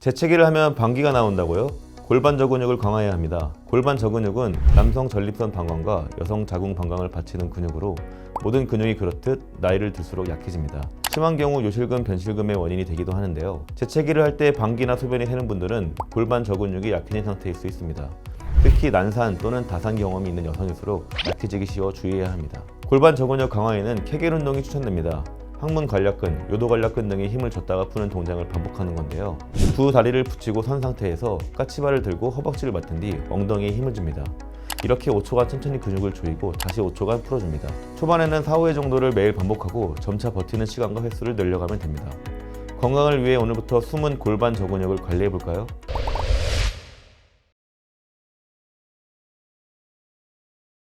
재채기를 하면 방귀가 나온다고요? 골반 저근육을 강화해야 합니다. 골반 저근육은 남성 전립선 방광과 여성 자궁 방광을 받치는 근육으로 모든 근육이 그렇듯 나이를 들수록 약해집니다. 심한 경우 요실금, 변실금의 원인이 되기도 하는데요. 재채기를 할 때 방귀나 소변이 새는 분들은 골반 저근육이 약해진 상태일 수 있습니다. 특히 난산 또는 다산 경험이 있는 여성일수록 약해지기 쉬워 주의해야 합니다. 골반 저근육 강화에는 케겔 운동이 추천됩니다. 항문 관략근, 요도 관략근 등에 힘을 줬다가 푸는 동작을 반복하는 건데요. 두 다리를 붙이고 선 상태에서 까치발을 들고 허벅지를 맡은 뒤 엉덩이에 힘을 줍니다. 이렇게 5초간 천천히 근육을 조이고 다시 5초간 풀어줍니다. 초반에는 4, 5회 정도를 매일 반복하고 점차 버티는 시간과 횟수를 늘려가면 됩니다. 건강을 위해 오늘부터 숨은 골반 저근육을 관리해볼까요?